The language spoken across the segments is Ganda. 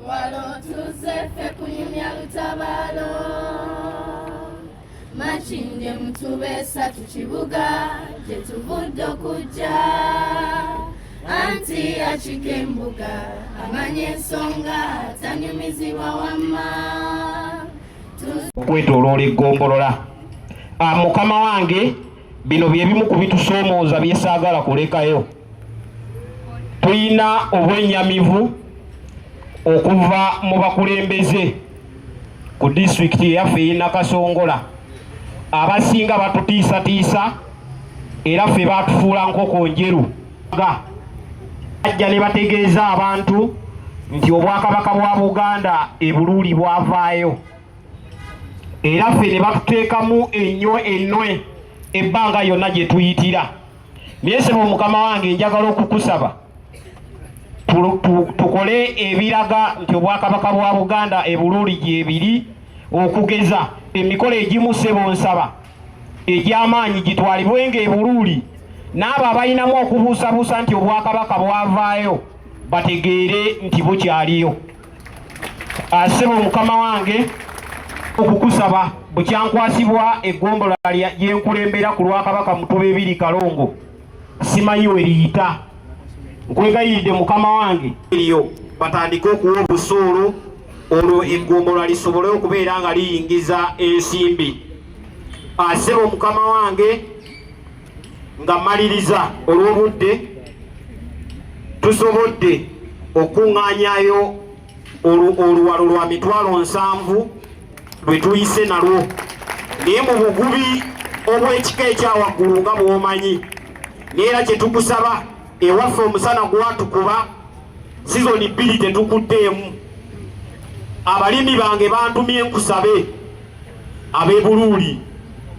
Tuzefe kunyumya lutabalo Machinde mtubesa tuchibuga Jetuvuddo kuja Anti achikembuga Amanye songa Tanyumizibwa wama Kwetoloola eggongolola mukama wange bino byebimu ku bitusomooza byesaagala kulekayo. Tulina obwennyamivu okuva mu bakulembeze ku disitulikiti yaffe y'e Nakasongola abasinga batutiisatiisa era ffe batufuula nkoko njeru. Bajja ne bategeeza abantu nti obwakabaka bwa Buganda e Buluuli bwavaayo era ffe ne batuteekamu ennwe ebbanga yonna gye tuyitira. Naye sebo mukama wange njagala okukusaba tukole ebiraga nti obwakabaka bwa Buganda e Buluuli gyebiri okugeza emikolo egimu sebo nsaba egy'amaanyi gitwalibwenga e Buluuli n'abo abalinamu okubuusabuusa nti obwakabaka bwavaayo bategeere nti bukyaliyo. Sebo mukama wange okukusaba bukyankwasibwa eggombolola gyenkulembera ku Lwakabaka Mutuba 2 Kalongo simanyi we liyita. Nkwegayiridde mukama wange eriyo batandike okuwa obusuulu olwo eggombolola lisobole okubeera nga liyingiza ensimbi. Sebo mukama wange nga maliriza olw'obudde tusobodde okuŋŋaanyayo oluwalo lwa $7,000 lwe tuyise nalwo, naye mu bugubi obw'ekika ekyawaggulu nga bw'omanyi. Neera kye tukusaba ewaffe omusana gwatukuba sizoni 2 tetukuddeemu. Abalimi bange bantumye nkusabe ab'e Buluuli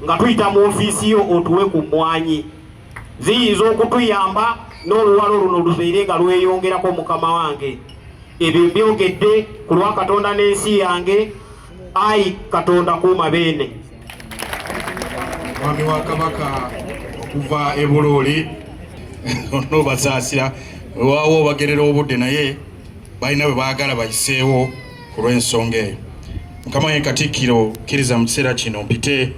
nga tuyita mu ofiisi yo otuwe ku mmwanyi ziyinza okutuyamba n'oluwalo luno lubeere nga lweyongerako mukama wange. Ebyo mbyogedde ku lwa Katonda n'ensi yange. Ai Katonda kuuma beene. Mwami wa Kabaka okuva e Buluuli no basaasira waawo bagerera obudde naye balina bwe baagala bayiseewo ku lw'ensonga eyo. Mukama ye Katikkiro kkiriza mu kiseera kino mpite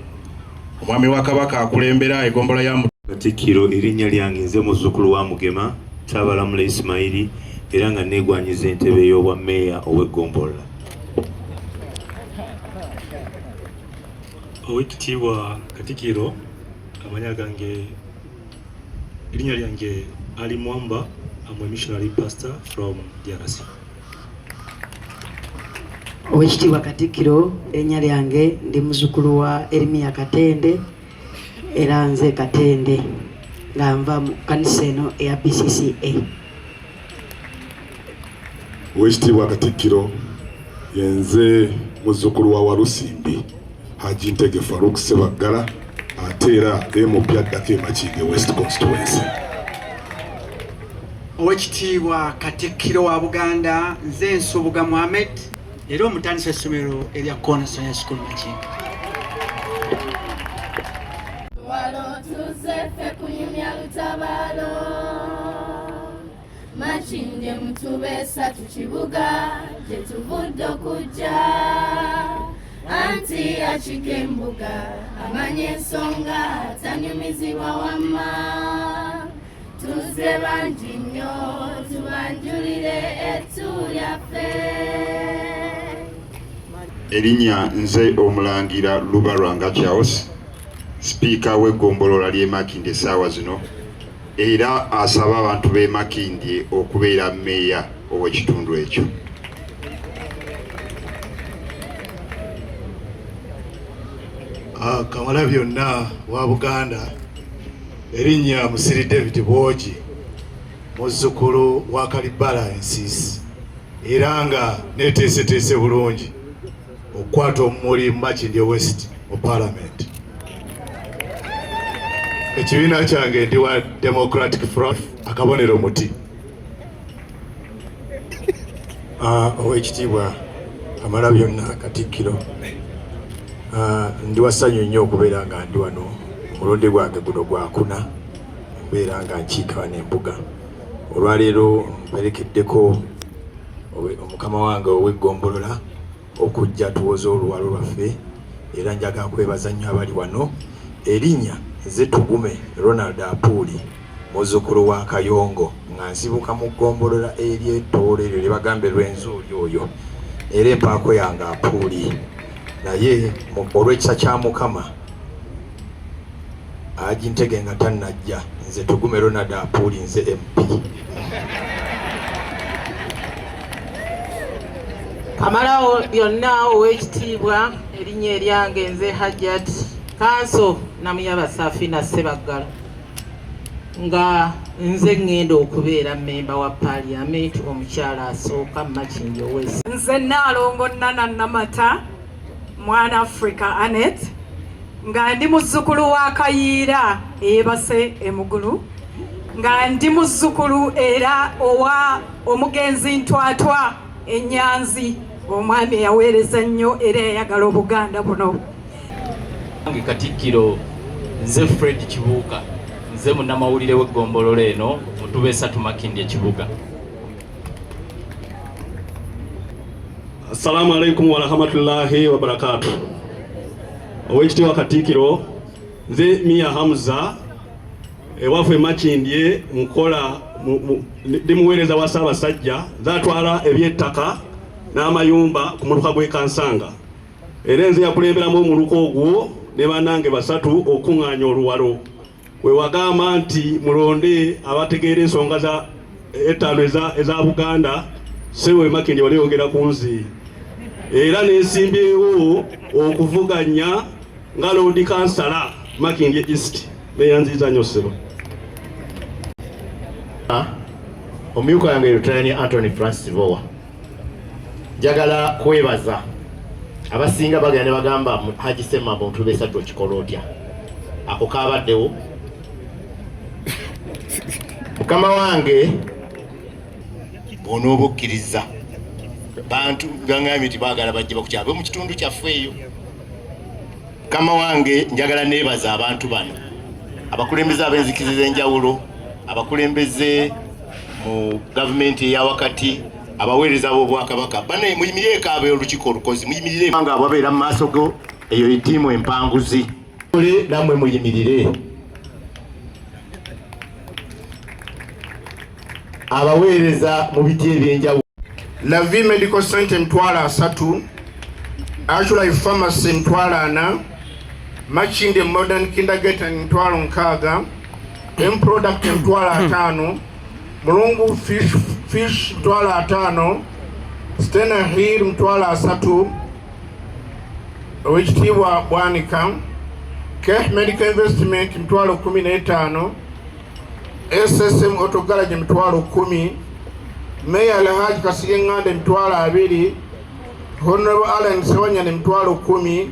omwami wa Kabaka akulembera egombola ya Katikkiro erinnya lyange nze muzzukulu wa Mugema Kyabalamula Ismaili era nga neegwanyiza entebe y'obwa meeya ow'eggombolola. Owekitiibwa Katikkiro amanya gange erinnya lyange Ali Mwamba. I'm a missionary pastor from DRC. Owekitiibwa Katikkiro erinnya lyange ndi muzzukulu wa Erimiya Katende era nze Katende nga nva mu kanisa eno eya BCCA. Owekitiibwa Katikkiro yenze muzzukulu wa Walusimbi Haji Ntege Farouk Sebagala ate era MP addako e Makindye West Constituency. Owekitiibwa Katikkiro wa Buganda nze Nsubuga Mohamed era omutandisa essomero erya Cornerstone School Makindye. Tuzefe kunyumya lutabalo Machinde mtubesa tuchibuga Jetuvuddo kuja Anti achikembuga Amanye songa Tanyumizibwa wama Tuze banjinyo Tubanjulire etu lyaffe. erinnya nze Omulangira Lubalwanga Charles Sipiika w'eggombolola ly'e Makindye essaawa zino era asaba abantu b'e Makindye okubeera meeya ow'ekitundu ekyo. Kamalabyonna wa Buganda erinnya Musiri David Bwogi muzzukulu wa Kalibala Ensiisi era nga neeteeseteese bulungi okukwata omumuli mu Makindye West mu Parliament. Ekibiina kyange ndi wa Democratic Front akabonero muti. Owekitiibwa Kamalabyonna Katikkiro ndi wasanyu nnyo okubeera nga ndi wano omulundi gwange guno gwakuna okubeera nga nkiika wano embuga. Olwaleero mperekeddeko omukama wange ow'eggombolola okujja tuwoze oluwalo lwaffe, era njagala kwebaza nnyo abali wano. Erinnya nze Tugume Ronald Apuuli, muzzukulu wa Kayongo, nga nsibuka mu ggombolola ery'ettoolo eryo lye bagambe Lwenzuuli oyo, era empaako yange Apuuli. Naye olw'ekisa kya Mukama Agintege nga tannajja, nze Tugume Ronald Apuuli, nze MP. Kamalawo byonna ow'ekitiibwa, erinnya eryange nze Hajjat Kanso Namuyaba Safina Ssebaggala, nga nze ngenda okubeera mmemba wa Parliament omukyala asooka Makindye West. Nze Nnaalongo Nana Namata Mwana Africa Anet, nga ndi muzzukulu wa Kayiira eyeebase Emugulu, nga ndi muzzukulu era owa omugenzi Ntwatwa Enyanzi, omwami eyaweereza nnyo era yayagala Obuganda buno. Katikkiro nze Fred Kibuuka, nze munnamawulire w'eggombolola eno Mutubeesa Makindye Kibuga. Assalamu alaikum wa rahmatullahi wa barakatuh. Owekitiibwa Katikkiro, nze Mia Hamza ewaffe Makindye nkola ndi muweereza wa Ssaabasajja, zatwala eby'ettaka n'amayumba ku muluka gw'e Kansanga, era nze yakulemberamu omuluka ogwo ne bannange basatu okuŋŋaanya oluwalo. We wagamba nti mulonde abategeera ensonga za ettaano eza Buganda, Ssewe Makindye wali yogera ku nze, era neesimbyewo okuvuganya nga Lord Kansala Makindye East. Beyanziza nnyo ssebo. Omuyuka yange Lieutenant Anthony Francis Bowa, njagala kwebaza abasinga bagenda ne bagamba Haji Ssemamba Mutubeesa tukikola otya, ako kaabaddewo. Mukama wange bw'onooba okkiriza bantu bangambye nti baagala bajje bakukyabe mu kitundu kyaffe eyo. Mukama wange njagala neebaza abantu bano, abakulembeze ab'enzikiriza enjawulo, abakulembeze mu gavumenti eya wakati, abaweereza b'Obwakabaka, banaye muyimirire kaabe olukiiko olukozi, muyimirire nga ababeera mu maaso go, eyo yittiimu empanguzi. Nammwe muyimirire. Abaweereza mu biti ebyenjawulo. Lavi Medical Center Mtwara 3, Ashura Pharmacy Mtwara 4, Makindye Modern Kindergarten Mtwara 6, M Product Mtwara 5, Mulungu Fish Mtwara 5, Stena Hill Mtwara 3, Owekitiibwa Bwanika, Keh Medical Investment Mtwara 15, SSM Auto Garage Mtwara 10, Mayor Alhaji Kasige Ngande Mtwara 2, Honorable Allen Sewanyane Mtwara 10,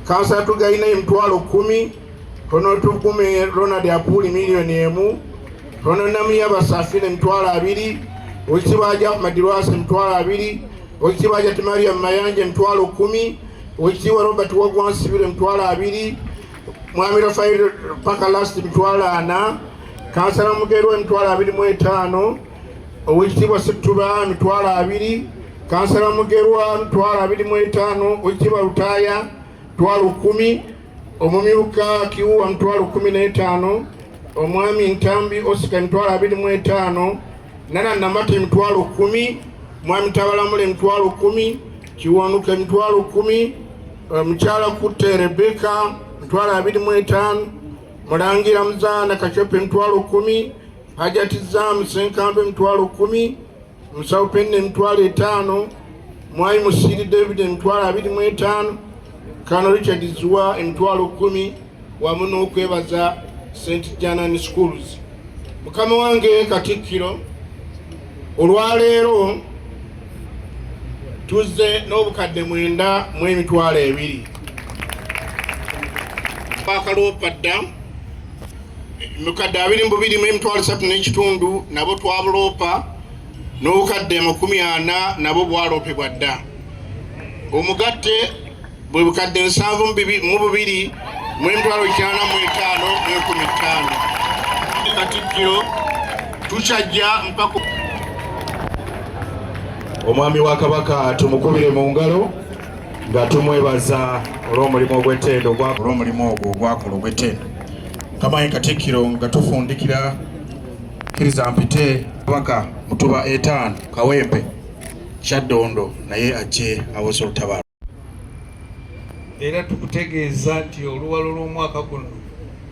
Councilor Tugaine Mtwara 10, Honorable Tugume Ronald Apuuli $1,000,000, Honorable Namuyaba Safina Mtwara 2, Owekitiibwa Ahmad Lwasa Mtwara 2, Owekitiibwa Mariam Mayanja Mtwara 10, Owekitiibwa Robert Wagwansibire Mtwara 2, Mwami Rafael Pakalasti Mtwara 4, Councilor Mugerwe Mtwara 25, Owekitiibwa Situba Mtwara 2, Councilor Mugerwa Mtwara 25, Owekitiibwa Lutaya Mtwara 10, Omumyuka Kiwuwa Mtwara 15, Omwami Ntambi Oscar Mtwara 25, Nana Namate Mtwara 10, Mwami Tabalamule Mtwara 10, Kiwanuke Mtwara 10, Mchala Kute Rebeka Mtwara 25, Mulangira Mzana Kachope Mtwara 10, Hajati Zamu Senkambe Mtwara 10, Msaupende Mtwara 5, Mwai Musiri David Mtwara 25, Kano Richard Zua Mtwara 10, wamuno okwebaza St. Janan Schools. Mukama wange Katikkiro, olwaleero tuzze n'obukadde 9 mu emitwalo 2. Bakaloopa dda mukadde 22 mu emitwalo 3 n'ekitundu nabo twabuloopa, n'obukadde 40 nabo bwaloopebwa dda. Omugatte bwe bukadde 7 mu emitwalo 85 mu 15. Katikkiro tukyajja mpaka omwami wa kabaka tumukubire mu ngalo nga tumwebaza olw'omulimu ogw'ettendo olw'omulimu ogwo ogwakola ogw'ettendo. Kamayi Katikkiro nga tufundikira kkiriza mpite kabaka Mutuba 5 Kawempe Kyaddondo naye ajje awoze olutabaalo. Era tukutegeeza nti oluwalo lw'omwaka guno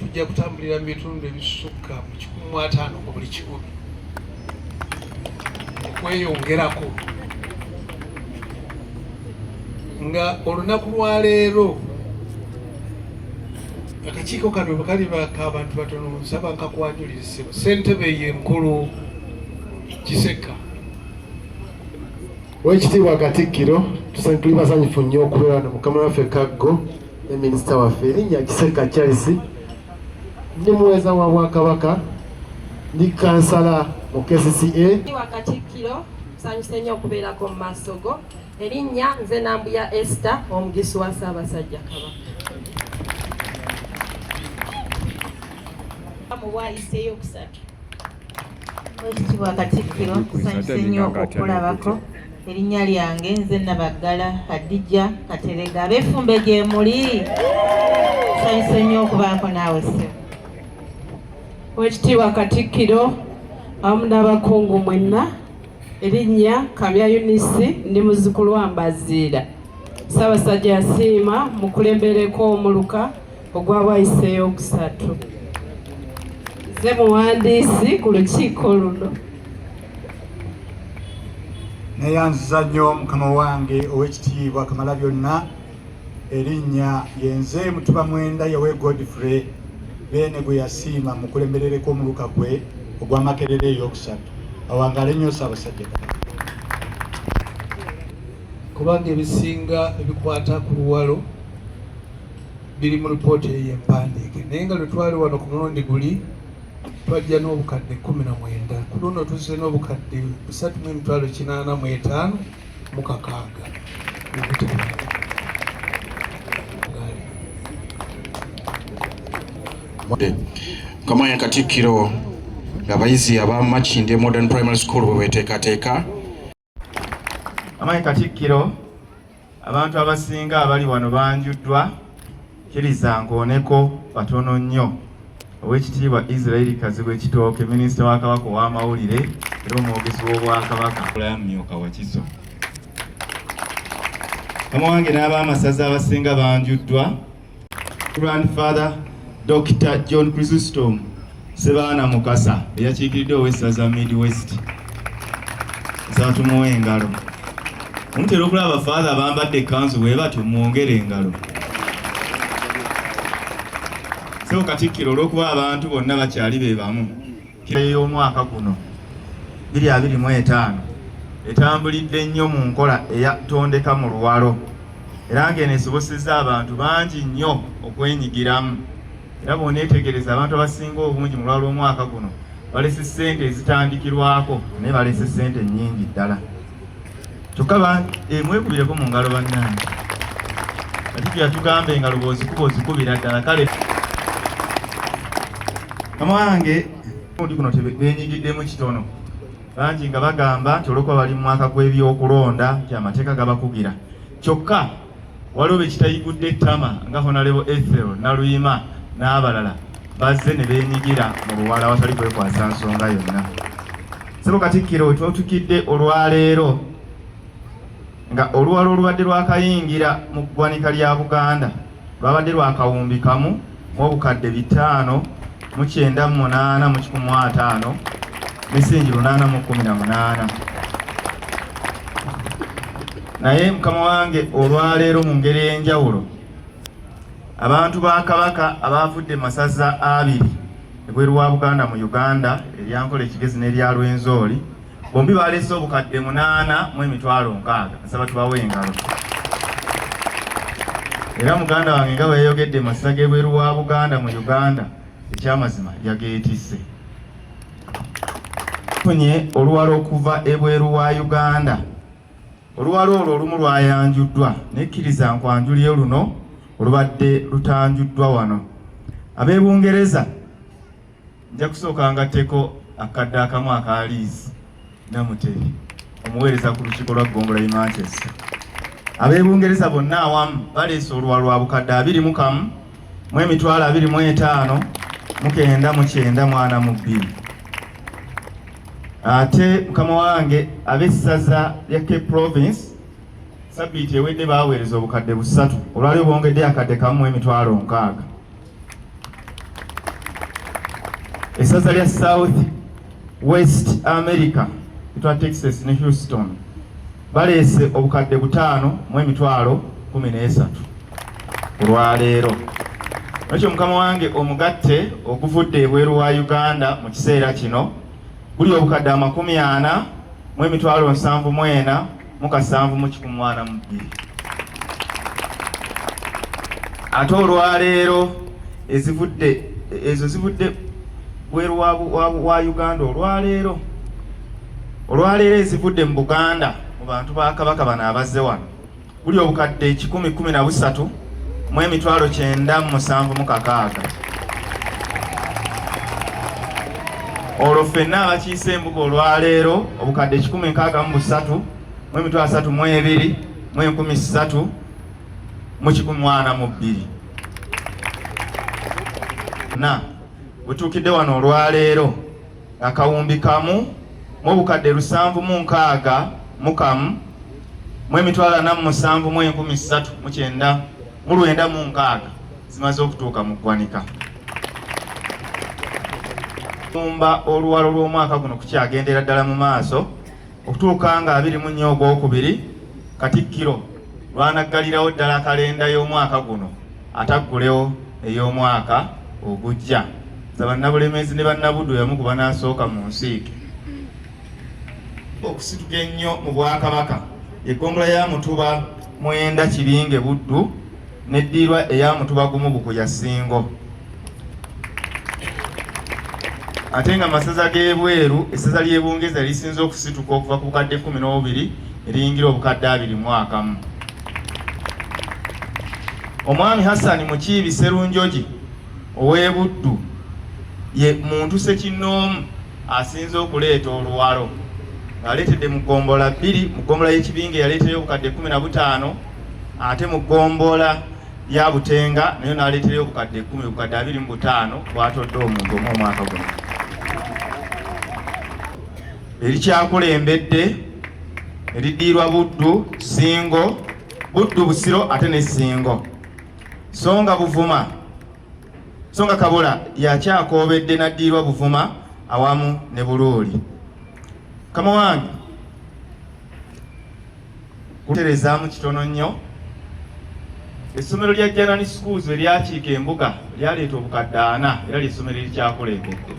tujja kutambulira mu bitundu ebisukka mu 15 ku buli 100 okweyongerako. Nga olunaku lwa leero akakiiko kano kaliba abantu batono nsaba nkakwanjulirisibwa ssentebe ye nkulu Kiseka. Oweekitiibwa Katikkiro tuli basanyufu nnyo okubeera wano mukama waffe Kaggo ne minisita waffe erinnya Kiseka Charles, ndi muweeza wa Bwakabaka, ndi kansala mu KCCA. Wa Katikkiro nsanyuse nnyo okubeerako mu maaso go. Erinnya nze Nambuya Esther omugisi wa Ssaabasajja Kabaka. Muwaayise eyokusatu. Oweekitiibwa Katikkiro nsanyuse nnyo okulabako. Erinnya lyange nze Nabaggala Hadija Katerega. Ab'effumbe gye muli nsanyuse nnyo okubaako naawe ssebo. Oweekitiibwa Katikkiro awamu n'abakungu mwenna, erinnya Kamya Eunice ndi muzzukulu wa Mbaziira. Ssaabasajja yasiima mukulembereko omuluka ogwa Bwayise ey'okusatu. Nze muwandiisi ku lukiiko luno. Neyanziza nnyo mukama wange Oweekitiibwa Kamalabyonna, erinnya yenze Mutuba 9 yawe Godfrey bene gwe yasiima mukulemberereko omuluka gwe ogwa Makerere ey'okusatu. Awangale nnyo Ssaabasajja kubanga ebisinga ebikwata ku luwalo biri mu lipoota eyo empandiike, naye nga lwe twali wano ku mulundi guli twajja n'obukadde 19 ku luno tuzze n'obukadde 3,885 mu kakaaga. Kamayi Katikkiro abayizi aba Makindye Modern Primary School bwe beteekateeka. Kamayi Katikkiro abantu abasinga abali wano banjuddwa, kkiriza nkooneko batono nnyo. Oweekitiibwa Israel Kazibwe Kitooke, minisita wa Kabaka ow'amawulire era omwogezi w'Obwakabaka Myuka Wakiso. Kama wange n'ab'amasaza abasinga banjuddwa, Grandfather Dr. John Chrysostom Sebaana Mukasa eyakiikiridde ow'essaza Midwest. Nsaba tumuwe engalo. Mutera okulaba father bambadde ekkanzu bwe batyo mwongere engalo. Sebo Katikkiro olw'okuba abantu bonna bakyali be bamu. Ey'omwaka guno 2025 etambulidde nnyo mu nkola eyatondeka mu luwalo, era ng'eno esobosezza abantu bangi nnyo okwenyigiramu. Era bw'oneetegereza abantu abasinga obungi mu luwalo omwaka guno balese ssente ezitandikirwako naye balese ssente nnyingi ddala. Kyokka mwekubireko mu ngalo bannange. Katikkiro yatugamba engalo bw'ozikuba ozikubira ddala. Kale mama wange ndi kuno benyigiddemu kitono bangi nga bagamba nti olwokuba bali mu mwaka gw'ebyokulonda nti amateeka gabakugira. Kyokka waliwo bekitayigudde ettama nga Honorable Ethel Naluyima n'abalala bazze ne beenyigira mu luwalo awatali kwekwasa nsonga yonna. Ssebo Katikkiro wetubatukidde olwaleero nga oluwalo olubadde lwakayingira mu ggwanika lya Buganda lwabadde lwa kawumbi kamu mu obukadde 598,150 misingi 818. Naye mukama wange olwaleero mu ngeri ey'enjawulo abantu ba Kabaka abaavudde masaza abiri ebweru wa Buganda mu Uganda eryankola ekigezi n'erya Lwenzori bombi baleese obukadde 8,600. Nsaba tubawe engalo. Era muganda wange nga bwe yayogedde masaza g'ebweru wa Buganda mu Uganda ekyamazima yageetisse. Tufunye oluwalo okuva ebweru wa Uganda. Oluwalo olwo olumu lwayanjuddwa nekkiriza nkwanjulye luno olubadde lutanjuddwa wano. Ab'e Bungereza nja kusooka ngatteko akadde akamu aka liizi Namuteri omuweereza ku lukiiko lwa Gombola e Manchester. Ab'Ebungereza bonna awamu baleese oluwa lwa bukadde 21 mu emitwalo 25 mu 992. Ate mukama wange ab'essaza lya Cape Province Sabbiiti ewedde baaweereza obukadde 3 olwali bongedde akadde kamu emitwalo 6. Essaza lya South West America etwa Texas ne Houston baleese obukadde 5 mu emitwalo 13 olwaleero. Ekyo mukama wange omugatte oguvudde ebweru wa Uganda mu kiseera kino buli obukadde 40 mu emitwalo 74 mu 782. Ate olwaleero ezo zivudde bweru wa Uganda olwaleero ezivudde mu Buganda mu bantu ba Kabaka bano abazze wano buli obukadde 113 mu emitwalo 976. Olwo ffenna abakiise embuga olwaleero obukadde 163 mu emitwalo 32 mu 13 mu 142. Na butuukidde wano olwaleero akawumbi kamu mu bukadde 760 mu kamu mu emitwalo 47 mu 1996 zimaze okutuuka mu ggwanika. Tumba oluwalo lw'omwaka guno kukyagendera ddala mu maaso okutuuka nga 24 Ogwokubiri Katikkiro lwanaggalirawo ddala kalenda y'omwaka guno ataggulewo ey'omwaka ogujja. Bannabulemezi ne bannabuddu yamu ku banaasooka mu nsiike okusituka ennyo mu Bwakabaka eggombolola ya Mutuba Mwenda Kibinge Buddu n'eddiirwa eya Mutuba Gumu Bukuya Ssingo. Ate nga masaza g'ebweru essaza ly'e Bungeza lisinze okusituka okuva ku bukadde 12 eriyingira obukadde 21. Omwami Hassan Mukiibi Sserunjogi ow'e Buddu ye muntu sekinnoomu asinze okuleeta oluwalo ng'aleetedde mu ggombola 2. Mu ggombola y'Ekibinge yaleeterayo obukadde 15, ate mu ggombola ya Butenga nayo n'aleeterayo obukadde 10, obukadde 25 bw'atodde omuntu omu omwaka guno. Erikyakulembedde eriddiirwa Buddu Ssingo, Buddu Busiro ate ne Ssingo. Songa Kabula yakyakoobedde n'addiirwa Buvuma awamu ne Buluuli. Kama wange kuterezaamu kitono nnyo essomero lya Janani Schools eryakiika embuga lyaleeta obukadde 4 era ly'essomero erikyakulembedde.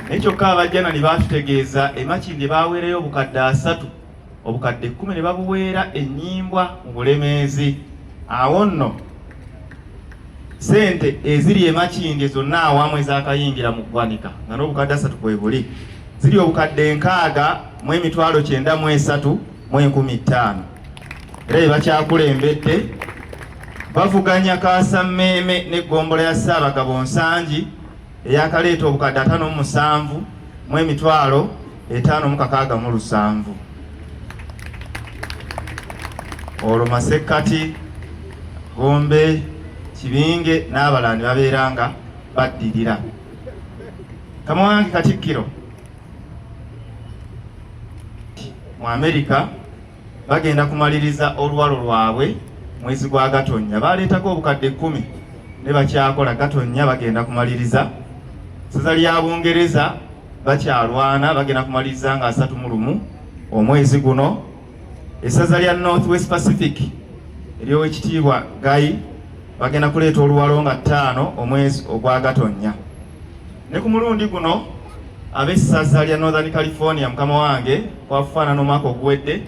Naye kyokka abajjanani baatutegeeza emakindi baaweerayo obukadde 3, obukadde 10 ne babuweera Enyimbwa mu Bulemeezi. Awo nno sente eziri emakindi zonna awamu ezakayingira mu ggwanika nga n'obukadde 3 bwe buli ziri obukadde 6 mu emitwalo 93 mu 15. Era bye bakyakulembedde bavuganya Kaasammeeme n'eggombolola ya Ssaabagabo Nsangi eyakaleeta obukadde 57 mu emitwalo 567. Olwo Masekkati, Gombe, Kibinge n'abalala ne babeera nga baddirira. Kama wange Katikkiro mu Amerika bagenda kumaliriza oluwalo lwabwe mwezi gwa Gatonnya. Baleetako obukadde 10 ne bakyakola Gatonnya bagenda kumaliriza. Essaza lya Bungereza bakyalwana bagenda kumaliriza nga 31 omwezi guno. Essaza lya North West Pacific ery'Oweekitiibwa Gayi bagenda kuleeta oluwalo nga 5 omwezi ogwa Gatonnya. Ne ku mulundi guno ab'essaza lya Northern California mukama wange kwafaanana omwaka oguwedde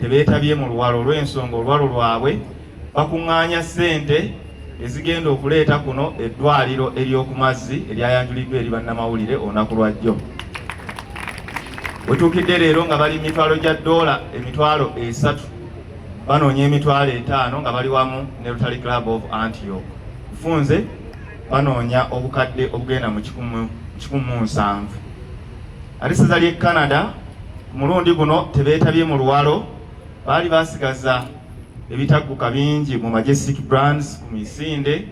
tebeetabye mu luwalo olw'ensonga oluwalo lwabwe bakuŋŋaanya ssente ezigenda okuleeta kuno eddwaliro ery'oku mazzi eryayanjuliddwa eri bannamawulire olunaku lwa jjo. Wetuukidde leero nga bali mitwalo gya $3 banoonya emitwalo 5 nga bali wamu ne Rotary Club of Antioch. Funze banoonya obukadde obugenda mu 107. Ate essaza ly'e Canada mulundi guno tebeetabye mu luwalo, baali basigaza ebitagguka bingi mu Majestic Brands ku misinde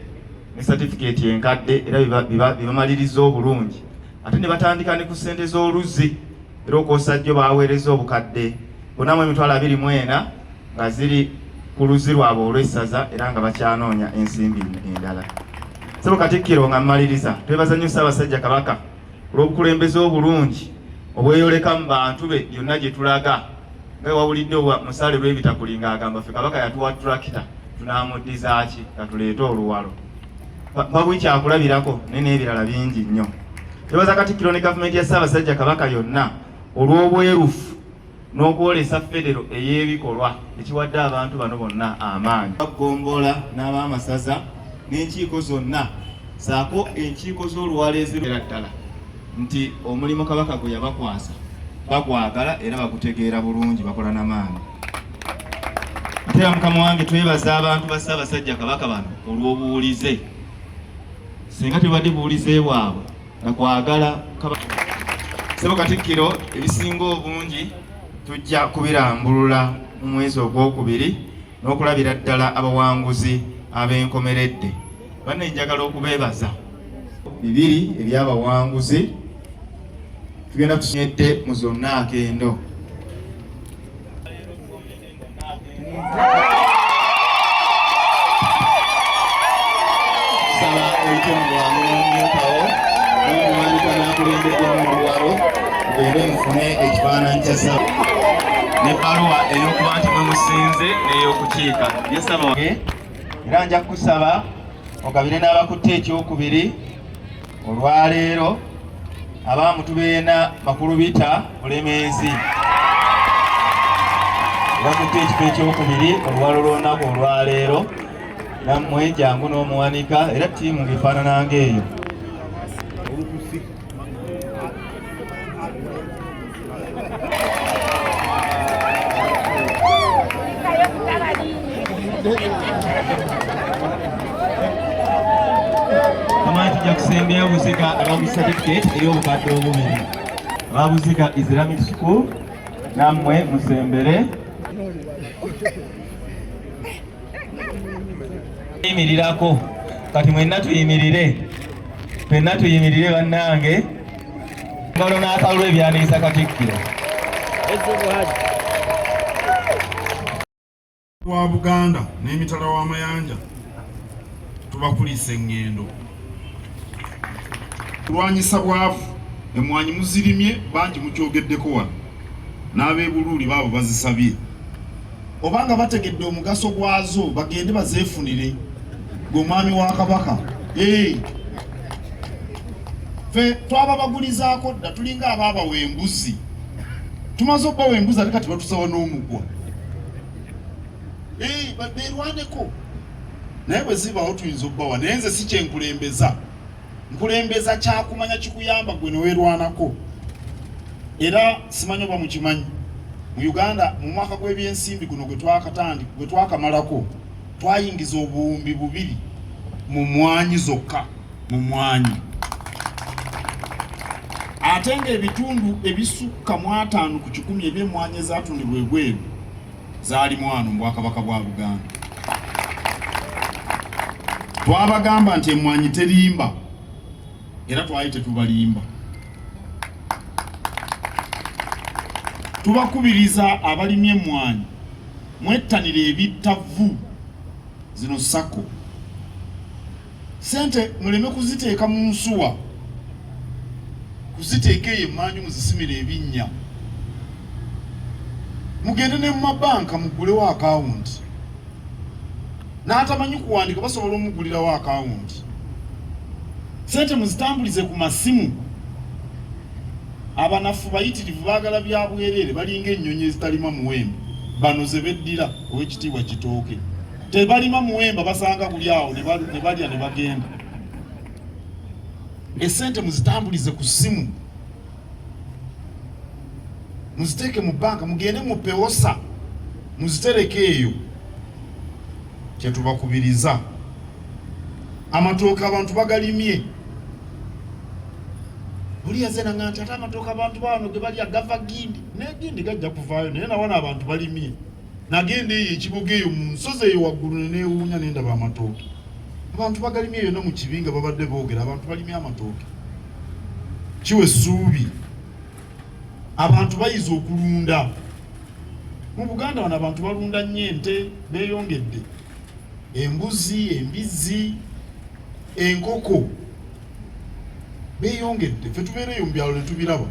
ne certificate enkadde era bibamaliriza obulungi. Ate ne batandika ne ku ssente z'oluzzi era okwosajjo baweereza obukadde bonna mu emitwalo 24 nga ziri ku luzzi lwabwe olw'essaza era nga bakyanoonya ensimbi endala. Ssebo Katikkiro nga mmaliriza, twebaza nnyo Ssaabasajja Kabaka olw'obukulembeze obulungi obweyoleka mu bantu be yonna gye tulaga. Nga wawulidde Musaale Lwebitakuli ng'agamba ffe Kabaka yatuwa tulakita tunaamuddiza ki katuleete oluwalo. Babwi kyakulabirako naye n'ebirala bingi nnyo. Twebaza Katikkiro ne gavumenti ya Ssaabasajja Kabaka yonna olw'obwerufu n'okwolesa federo ey'ebikolwa ekiwadde abantu bano bonna amaanyi. Bagombola n'abaamasaza n'enkiiko zonna saako enkiiko z'oluwalo ezirera ddala nti omulimu Kabaka gwe yabakwasa bagwagala era bagutegeera bulungi, bakola n'amaanyi. Ate era Mukama wange twebaza abantu ba Ssaabasajja Kabaka bano olw'obuwulize. Singa tebadde buwulize bwabwe nga kwagala Ssebo Katikkiro ebisinga obungi tujja kubirambulula mu mwezi ogwokubiri n'okulabira ddala abawanguzi ab'enkomeredde. Banne njagala okubeebaza bibiri eby'abawanguzi tugenda tusonyedde mu zonna akendo. Saba oyitongo amulongokawo n'omuwanika n'akulembedde mu luwalo mbeere mufune ekifaananyi kya Ssaba n'ebbaluwa ey'okuba nti mwe musinze n'ey'okukiika. Yesaba wage era nja kukusaba ogabire n'abakutte ekyokubiri olwaleero abamutubeena makulu bita Bulemeezi bakutte ekifo ekyokubiri oluwalo lw'olunaku olwaleero. Nammwe jangu n'omuwanika era ttiimu ng'efaanana ng'eyo. Amanyi tujja kusembyayo Buziga abaguzi certificate ey'obukadde obubiri. Ababuziga Islamic School nammwe musembere. Yimirirako kati mwenna tuyimirire, ffenna tuyimirire bannange. Ngalo n'akalulu ebyaniriza Katikkiro. Wa Buganda n'emitala w'amayanja tubakulisa engendo. Kulwanyisa bwavu emmwanyi muzirimye bangi mukyogeddeko wano n'abeebuluuli baabo bazisabye. Obanga bategedde omugaso gwazo bagende bazeefunire gw'omwami wa Kabaka. Ffe twaba bagulizaako dda tulinga abaabawa embuzi. Tumaze obbawa embuzi ate kati batusaba n'omugwa. Beerwaneko naye bwe zibaawo tuyinza obbawa naye nze si kyenkulembeza. Nkulembeza kyakumanya kikuyamba gwe neweerwanako. Era simanyi oba mukimanyi mu Uganda mu mwaka gw'ebyensimbi guno gwe twakamalako twayingiza obuwumbi 2 mu mwanyi zokka mu mwanyi. Ate ng'ebitundu ebisukka mu 5 ku 10 eby'emmwanyi ezatundibwa ebweru zaalimu wano mu Bwakabaka bwa Buganda. Twabagamba nti emmwanyi terimba era twali tetubalimba. Tubakubiriza abalimye emmwanyi mwettanire ebittavu zino sako. Sente muleme kuziteeka mu nsuwa, kuziteeka eyo emmanju muzisimire ebinnya. Mugende ne mu mabanka mugulewo akawunti. N'atamanyi kuwandika basobola omugulirawo akawunti. Sente muzitambulize ku masimu. Abanafu bayitirivu baagala bya bwerere balinga ennyonyi ezitalima muwemba. Bano ze beddira ow'ekitiibwa Kitooke. Tebalima muwemba basanga guli awo ne balya ne bagenda. Esente muzitambulize ku simu. Muziteeke mu banka, mugende mu pewosa, muzitereke eyo. Kyetubakubiriza. Amatooke abantu bagalimye. Buli yazena nga ate amatooke abantu bano ge balya gava Gindi. negindi gajja kuvaayo naye nawana abantu balimye nagende eyo ekibuga eyo mu nsozi eyo waggulu neewuunya nendaba amatooke abantu bagalimye eyo no mu kibinga babadde boogera abantu balimye amatooke kiwe essuubi abantu bayiza okulunda mu Buganda wano abantu balunda nnyo ente beeyongedde embuzi embizzi enkoko beeyongedde ffe tubeereyo mu byalo ne tubiraba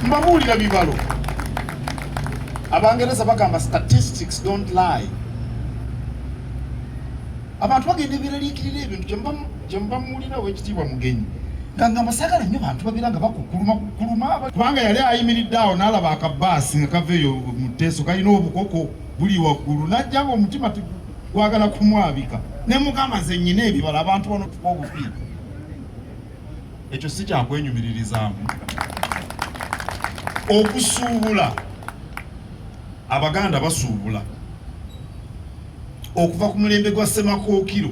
mbabuulira bibalo Abangereza bagamba statistics don't lie abantu bagenda ebiraliikirira ebintu kyemubamuwulirawo ekitiibwa mugenyi ngamba sagala nnyo bantu babeera nga bakukuluma kubanga yali ayimiridde awo n'alaba akabaasi nga kava eyo mu Teso kalina obukoko buli waggulu najja nga omutima gwagala kumwabika ne mugamba nze nnyina ebibala abantu bano tuba obufiika ekyo si kyakwenyumiririzaamu okusuubula Abaganda basuubula okuva ku mulembe gwa Ssemakookiro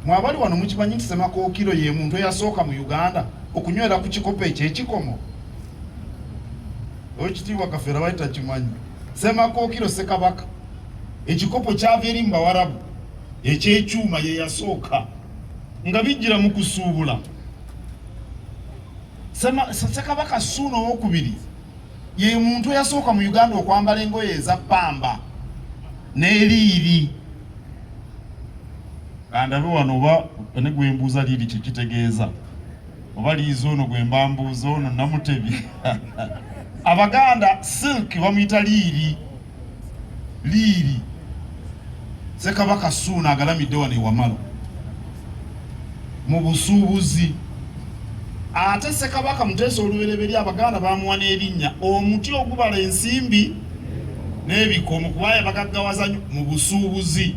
mwabali wano mukimanyi nti Ssemakookiro ye muntu eyasooka mu Uganda okunywera ku kikopo ekyekikomo ekitiibwa Kafeera bayita kimanyi Ssemakookiro Ssekabaka ekikopo kyava eri mu Bawarabu ekyekyuma ye yasooka nga bijjira mu kusuubula Ssekabaka Ssuuna owookubiri ye muntu yasooka mu Uganda okwambala engoye eza ppamba n'eriiri kandabe wano oba ne gwembuuza liiri kyekitegeeza oba liizo ono gwembambuuza ono Namutebi Abaganda silk bamuyita liiri Ssekabaka Ssuuna agalamidde wano ewamalo mu busuubuzi ate Ssekabaka Muteesa olubereberye Abaganda bamuwa n'erinnya omuti ogubala ensimbi n'ebikomo kuba yabagaggawaza mu busuubuzi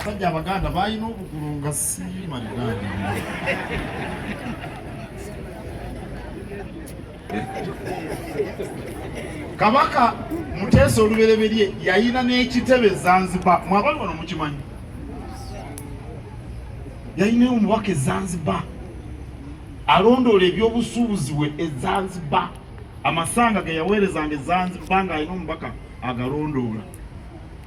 sajja Abaganda balina obugulu nga simalirani Kabaka Muteesa olubereberye yayina n'ekitebe Zanzibar mwabali wano mukimanyi yayina omubaka Zanzibar alondoola ebyobusuubuzi we Zanzibar amasanga ge yaweerezanga Zanzibar ng'alina omubaka agalondoola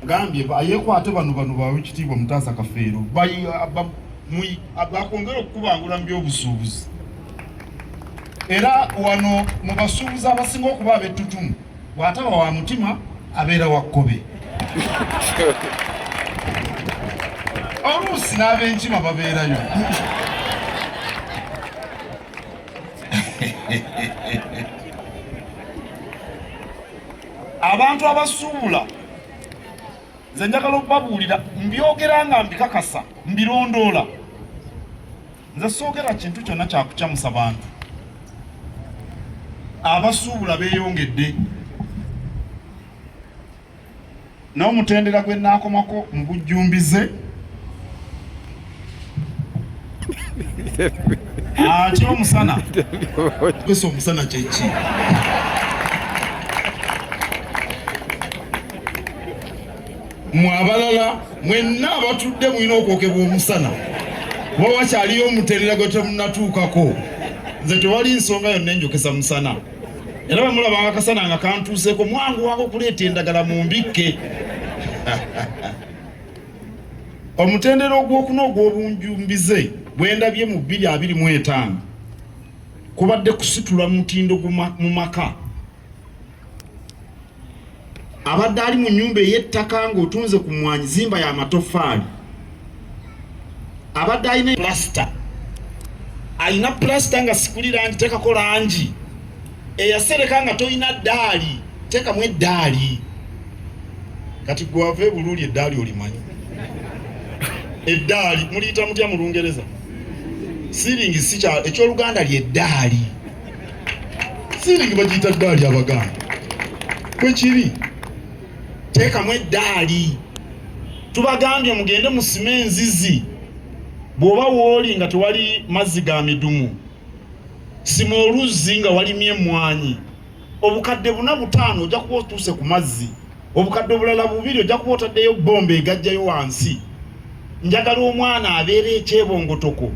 gambye ayeekwate bano bawe ekitiibwa Mutaasa Kafeero bakwongera okukubangula mu byobusuubuzi era wano mu basuubuzi abasinga okuba ab'ettutumu bw'ataba wa mutima abeera wa kkobe oluusi n'ab'enkima babeerayo abantu abasuubula nze njagala okubabuulira mbyogera nga mbikakasa mbirondoola nze soogera kintu kyonna kyakucamusa bantu abasuubula beeyongedde n'omutendera gwe naakomako mu bujjumbize ate omusana kwesa omusana kyeki mwabalala mwenna abatudde mulina okwokebwa omusana oba wakyaliyo omutendera gwe temunatuukako nze tewali nsonga yonna enjokesa musana era bamulaba akasana nga kantuuseeko mwangu wange okuleeta endagala mu mbikke omutendera ogwokuna ogw'obunjumbize bwendabye mu 2025 kubadde kusitula mutindo mu maka abadde ali mu nnyumba ey'ettaka ng'otunze ku mwanyi zimba ya matoffaali abadde alina plasita alina plasita nga sikuli langi tekako langi eyasereka nga tolina ddaali tekamu eddaali kati gwava ebululi eddaali olimanyi eddaali muliyita mutya mu Lungereza siringi si ekyoluganda lyeddaali siringi bagiyita ddaali Abaganda kwekiri teekamu eddaali tubagambye mugende musime enzizi bw'oba wooli nga tewali mazzi ga midumu sima oluzzi nga walimye emmwanyi obukadde 4-5 ojja kuba otuuse ku mazzi obukadde obulala 2 ojja kuba otaddeyo bomba egajjayo wansi njagala omwana abeera ekyebongotoko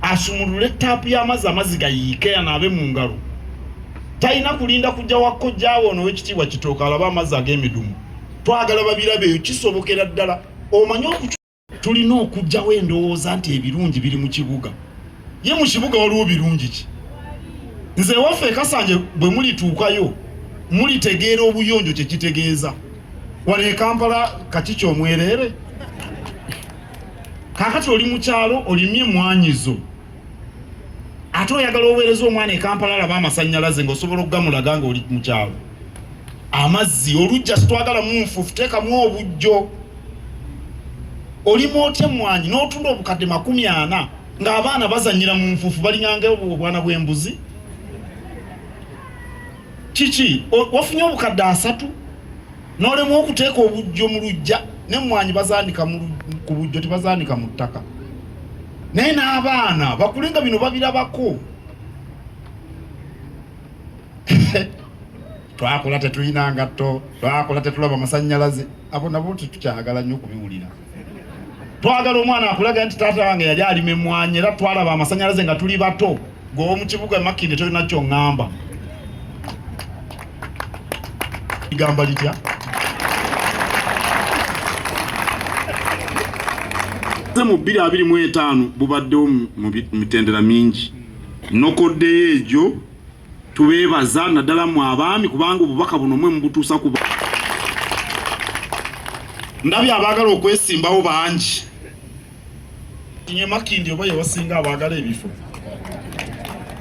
asumulule taapu y'amazzi amazzi gayiike anaabe mu ngalo talina kulinda kujja wakkojjaawo ono w'ekitiibwa Kitooka alaba amazzi ag'emidumu twagala babirabe eyo kisobokera ddala omanye tulina okujjawo endowooza nti ebirungi biri mu kibuga ye mu kibuga waliwo birungi ki nze waffe e Kasanje bwe mulituukayo mulitegeera obuyonjo kye kitegeeza wano e Kampala kati kyomwereere kakati oli mu kyalo olimye mwanyizo ate oyagala oweereza omwana e Kampala alaba amasannyalaze ng'osobola okugamulaga nga oli mu kyalo amazzi olujja sitwagala mu nfuufu teekamu obujjo olimu otya mwanyi n'otunda obukadde 40 ng'abaana bazannyira mu nfuufu balinganga obwana bw'embuzi kiki wafunye obukadde 3 n'olemu okuteeka obujjo mu lujja n'emmwanyi bazaanika ku bujjo tebazaanika mu ttaka naye n'abaana bakulenga bino babirabako twakola tetulina ngatto twakola tetulaba masannyalaze abo nabo tetukyagala nnyo kubiwulira twagala omwana akulaga nti taata wange yali alima emmwanyi era twalaba amasannyalaze nga tuli bato g'omu kibuga Makindye tolina ky'oŋŋamba igamba litya mu 2025 bubaddewo mu mitendera mingi nokoddeyo egyo tubeebaza naddala mu abaami kubanga obubaka buno mwe mubutuusa kuba ndabye abaagala okwesimbawo bangi nye Makindye oba yewasinga abaagala ebifo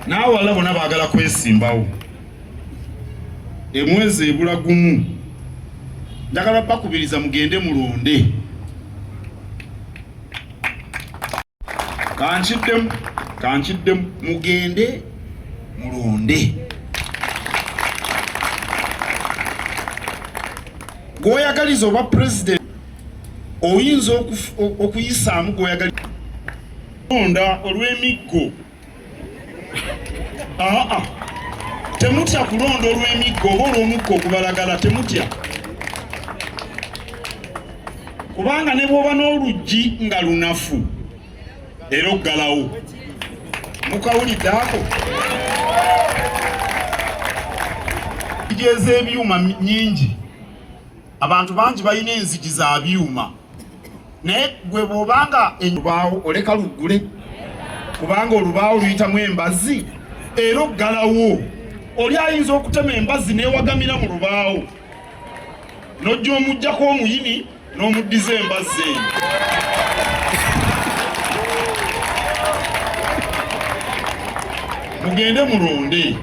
naawe wala bonna baagala kwesimbawo emwezi ebula gumu njagala bakubiriza mugende mulonde kankiddemu mugende mulonde gwoyagaliza oba president oyinza okuyisaamu gwoyagaliza londa olw'emiggo temutya kulonda olw'emiggo oba olw'omuggo okubalagala temutya kubanga ne bw'oba n'oluggi nga lunafu era oggalawo mukawulidde ako enzigi ez'ebyuma nnyingi abantu bangi balina enzigi za byuma naye gwe bw'obanga olubaawo oleka luggule kubanga olubaawo luyitamu embazzi era oggalawo oli ayinza okutema embazzi neewagamira mu lubaawo n'ojja omuggyako omuyini n'omuddiza embazzi eyo mugende mulonde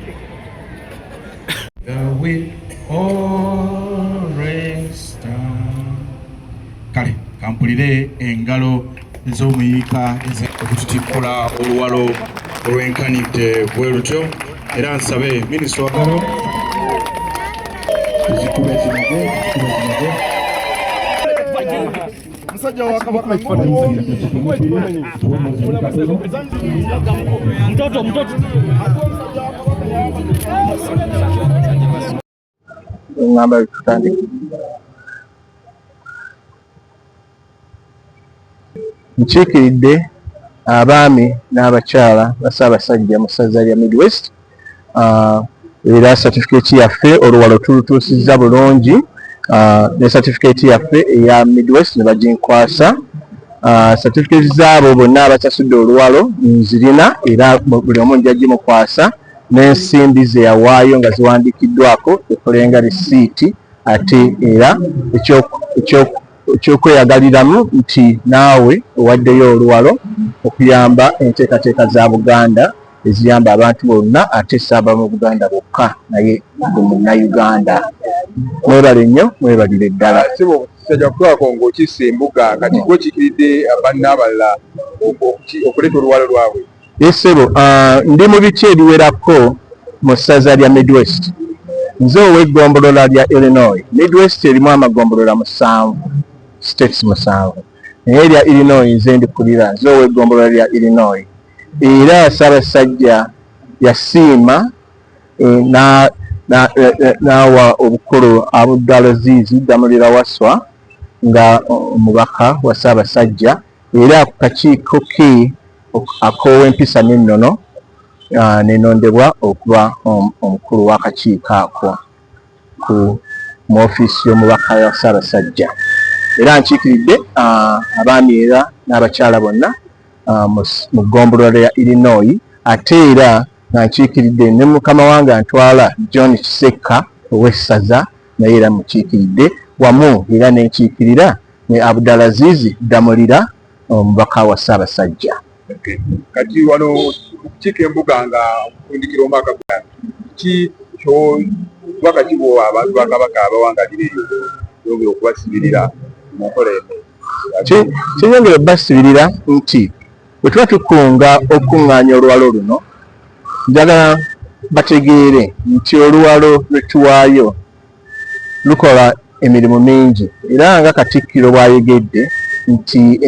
kale kampulire engalo ez'omuyiika okututikkula oluwalo olwenkanidde bwe lutyo era nsabe minisita wagalo musajja wa Kabaka mtoto ngamba tutandike nkiikiridde abaami n'abakyala ba Ssaabasajja mu ssaza lya Midwest era certificate yaffe oluwalo tulutuusizza bulungi ne certificate yaffe eya Midwest ne baginkwasa certificate zaabo bonna abasasudde oluwalo nzirina era buli omu nja gimukwasa n'ensimbi ze yawaayo nga ziwandiikiddwako ekolenga risiiti ate era ekyokweyagaliramu nti naawe owaddeyo oluwalo okuyamba enteekateeka za Buganda eziyamba abantu bonna ate saaba mu Buganda bokka naye munnayuganda. Mwebale nnyo mwebalire ddala. Sajja kukwako ng'okissa embuga kati gwe kikiridde banna abalala okuleeta oluwalo lwabwe. Yesebo ndi mu biki ebiwerako mu ssaza lya Midwest. Nze ow'eggombolola lya Illinois. Midwest erimu amagombolola 7 states 7 naye erya Illinois nze ndikulira nze ow'eggombolola lya Illinois. Era Ssaabasajja yasiima n'awa obukulu Abdulaziz Damulira Waswa nga omubaka wa Ssaabasajja era ku kakiiko ke akoowa empisa n'ennono nenondebwa okuba omukulu w'akakiiko ako ku mu ofiisi y'omubaka wa Ssaabasajja. Era nkiikiridde abaami era n'abakyala bonna mu ggombolola ya Illinois, ate era nga nkiikiridde ne mukama wange antwala John Kisekka ow'essaza naye era mukiikiridde wamu era n'enkiikirira ne Abdulaziz Damulira omubaka wa Ssaabasajja. Kati wano kukiika embuga nga okufundikira omwaka guno ki bwaka kibuwa abantu ba Kabaka abawangalira eyo okubasibirira mu nkola eno? Kinyongera obbasibirira nti bwe tuba tukunga okuŋŋaanya oluwalo luno, njagala bategeere nti oluwalo lwe tuwaayo lukola emirimu mingi, era nga Katikkiro bw'ayogedde nti